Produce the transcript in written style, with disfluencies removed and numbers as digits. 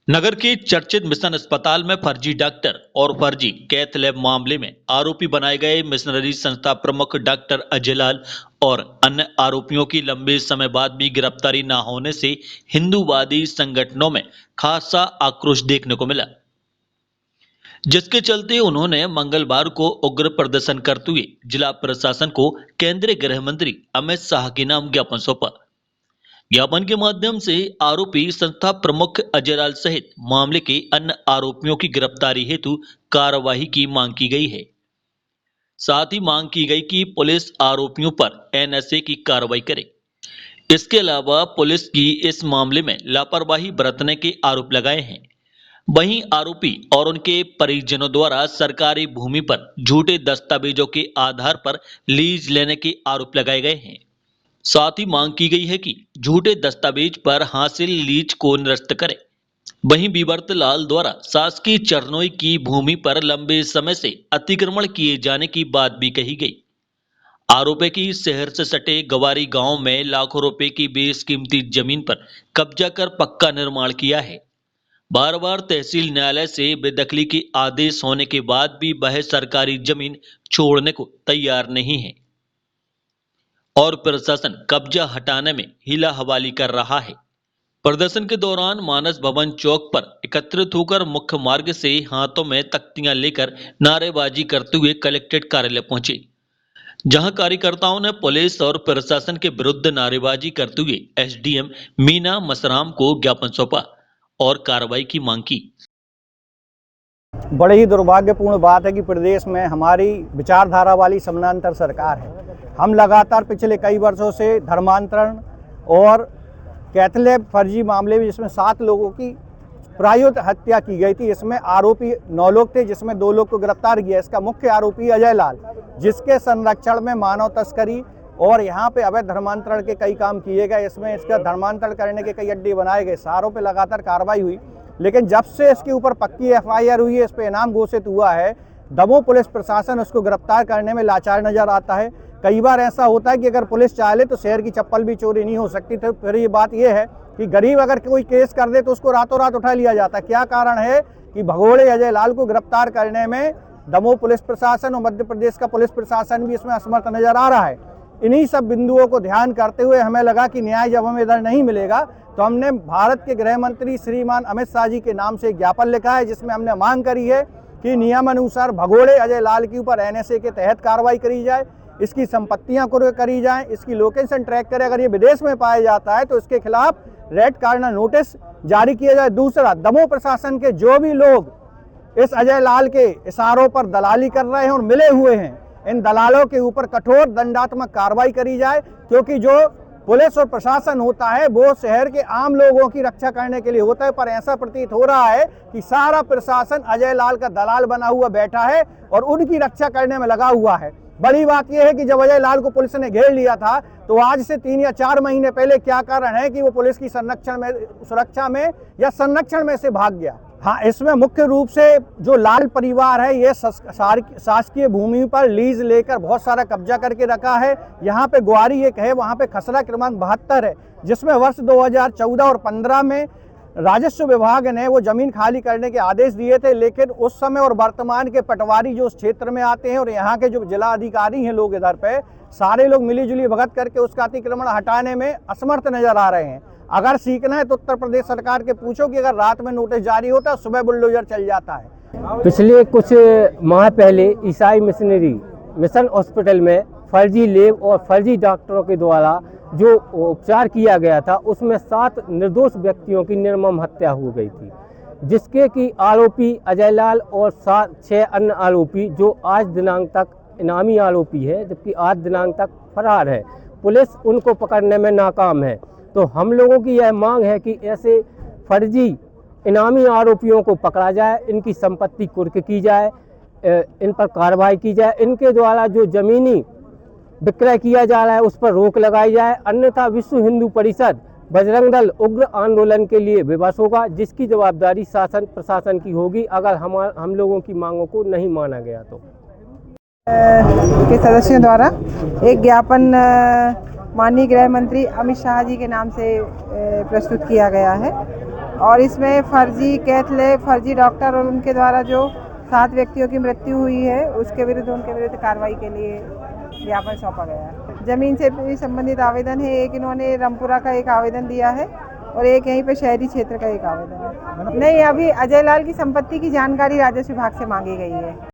नगर के चर्चित मिशन अस्पताल में फर्जी डॉक्टर और फर्जी कैथ लैब मामले में आरोपी बनाए गए मिशनरी संस्था प्रमुख डॉक्टर अजय लाल और अन्य आरोपियों की लंबे समय बाद भी गिरफ्तारी न होने से हिंदूवादी संगठनों में खासा आक्रोश देखने को मिला, जिसके चलते उन्होंने मंगलवार को उग्र प्रदर्शन करते हुए जिला प्रशासन को केंद्रीय गृह मंत्री अमित शाह के नाम ज्ञापन सौंपा। ज्ञापन के माध्यम से आरोपी संस्था प्रमुख अजय लाल सहित मामले के अन्य आरोपियों की गिरफ्तारी हेतु कार्यवाही की मांग की गई है। साथ ही मांग की गई कि पुलिस आरोपियों पर एनएसए की कार्रवाई करे। इसके अलावा पुलिस की इस मामले में लापरवाही बरतने के आरोप लगाए हैं। वहीं आरोपी और उनके परिजनों द्वारा सरकारी भूमि पर झूठे दस्तावेजों के आधार पर लीज लेने के आरोप लगाए गए हैं। साथ ही मांग की गई है कि झूठे दस्तावेज पर हासिल लीज को निरस्त करे। वहीं बीबर्त लाल द्वारा शासकीय चरनोई की भूमि पर लंबे समय से अतिक्रमण किए जाने की बात भी कही गई। आरोप है कि शहर से सटे गवारी गांव में लाखों रुपए की बेशकीमती जमीन पर कब्जा कर पक्का निर्माण किया है। बार बार तहसील न्यायालय से बेदखली के आदेश होने के बाद भी वह सरकारी जमीन छोड़ने को तैयार नहीं है और प्रशासन कब्जा हटाने में हीला हवाली कर रहा है। प्रदर्शन के दौरान मानस भवन चौक पर एकत्रित होकर मुख्य मार्ग से हाथों में तख्तियां लेकर नारेबाजी करते हुए कलेक्ट्रेट कार्यालय पहुंचे, जहां कार्यकर्ताओं ने पुलिस और प्रशासन के विरुद्ध नारेबाजी करते हुए एसडीएम मीना मसराम को ज्ञापन सौंपा और कार्रवाई की मांग की। बड़े ही दुर्भाग्यपूर्ण बात है कि प्रदेश में हमारी विचारधारा वाली समानांतर सरकार है। हम लगातार पिछले कई वर्षों से धर्मांतरण और कैथ लैब फर्जी मामले में जिसमें 7 लोगों की प्रायोजित हत्या की गई थी, इसमें आरोपी 9 लोग थे, जिसमें 2 लोग को गिरफ्तार किया। इसका मुख्य आरोपी अजय लाल, जिसके संरक्षण में मानव तस्करी और यहाँ पे अवैध धर्मांतरण के कई काम किए गए, इसमें इसका धर्मांतरण करने के कई अड्डे बनाए गए। सारों पे लगातार कार्रवाई हुई, लेकिन जब से इसके ऊपर पक्की एफआईआर हुई है, इस पर इनाम घोषित हुआ है, दमोह पुलिस प्रशासन उसको गिरफ्तार करने में लाचार नजर आता है। कई बार ऐसा होता है कि अगर पुलिस चाहे तो शहर की चप्पल भी चोरी नहीं हो सकती। तो फिर ये बात ये है कि गरीब अगर कोई केस कर दे तो उसको रातों रात उठा लिया जाता है। क्या कारण है कि भगोड़े अजय लाल को गिरफ्तार करने में दमोह पुलिस प्रशासन और मध्य प्रदेश का पुलिस प्रशासन भी इसमें असमर्थ नजर आ रहा है। इन्हीं सब बिंदुओं को ध्यान करते हुए हमें लगा कि न्याय जब हमें इधर नहीं मिलेगा तो हमने भारत के गृह मंत्री श्रीमान अमित शाह जी के नाम से ज्ञापन लिखा है, जिसमें हमने मांग करी है कि नियमानुसार भगोड़े अजय लाल के ऊपर एनएसए के तहत कार्रवाई करी जाए, इसकी संपत्तियां करी जाएं, इसकी लोकेशन ट्रैक करे। अगर ये विदेश में पाया जाता है तो इसके खिलाफ रेड कॉर्नर नोटिस जारी किया जाए। दूसरा, दमोह प्रशासन के जो भी लोग इस अजय लाल के इशारों पर दलाली कर रहे हैं और मिले हुए हैं, इन दलालों के ऊपर कठोर दंडात्मक कार्रवाई करी जाए, क्योंकि जो पुलिस और प्रशासन होता है वो शहर के आम लोगों की रक्षा करने के लिए होता है। पर ऐसा प्रतीत हो रहा है कि सारा प्रशासन अजय लाल का दलाल बना हुआ बैठा है और उनकी रक्षा करने में लगा हुआ है। बड़ी बात यह है कि जब अजय लाल को पुलिस ने घेर लिया था तो आज से 3 या 4 महीने पहले क्या कारण है कि वो पुलिस की सुरक्षा में या संरक्षण में से भाग गया। हाँ, इसमें मुख्य रूप से जो लाल परिवार है ये शासकीय भूमि पर लीज लेकर बहुत सारा कब्जा करके रखा है। यहाँ पे ग्वारी एक है, वहाँ पे खसरा क्रमांक 72 है, जिसमें वर्ष 2014 और 15 में राजस्व विभाग ने वो जमीन खाली करने के आदेश दिए थे, लेकिन उस समय और वर्तमान के पटवारी जो उस क्षेत्र में आते हैं और यहाँ के जो जिला अधिकारी हैं लोग इधर पे सारे लोग मिलीजुली भगत करके उसका अतिक्रमण हटाने में असमर्थ नजर आ रहे हैं। अगर सीखना है तो उत्तर प्रदेश सरकार के पूछो कि अगर रात में नोटिस जारी होता है सुबह बुलडोजर चल जाता है। पिछले कुछ माह पहले ईसाई मिशन हॉस्पिटल में फर्जी लैब और फर्जी डॉक्टरों के द्वारा जो उपचार किया गया था उसमें 7 निर्दोष व्यक्तियों की निर्मम हत्या हो गई थी, जिसके कि आरोपी अजय लाल और 6 अन्य आरोपी जो आज दिनांक तक इनामी आरोपी है, जबकि आज दिनांक तक फरार है। पुलिस उनको पकड़ने में नाकाम है। तो हम लोगों की यह मांग है कि ऐसे फर्जी इनामी आरोपियों को पकड़ा जाए, इनकी संपत्ति कुर्क की जाए, इन पर कार्रवाई की जाए, इनके द्वारा जो जमीनी विक्रय किया जा रहा है उस पर रोक लगाई जाए, अन्यथा विश्व हिंदू परिषद बजरंग दल उग्र आंदोलन के लिए विवश होगा, जिसकी जवाबदारी शासन प्रशासन की होगी अगर हम लोगों की मांगों को नहीं माना गया तो। के सदस्यों द्वारा एक ज्ञापन माननीय गृह मंत्री अमित शाह जी के नाम से प्रस्तुत किया गया है। और इसमें फर्जी कैथ लैब, फर्जी डॉक्टर और उनके द्वारा जो 7 व्यक्तियों की मृत्यु हुई है उसके विरुद्ध उनके विरुद्ध कार्रवाई के लिए ज्ञापन सौंपा गया है। जमीन से भी संबंधित आवेदन है, एक इन्होंने रामपुरा का एक आवेदन दिया है और एक यहीं पे शहरी क्षेत्र का एक आवेदन है। नहीं, अभी अजय लाल की संपत्ति की जानकारी राजस्व विभाग से मांगी गई है।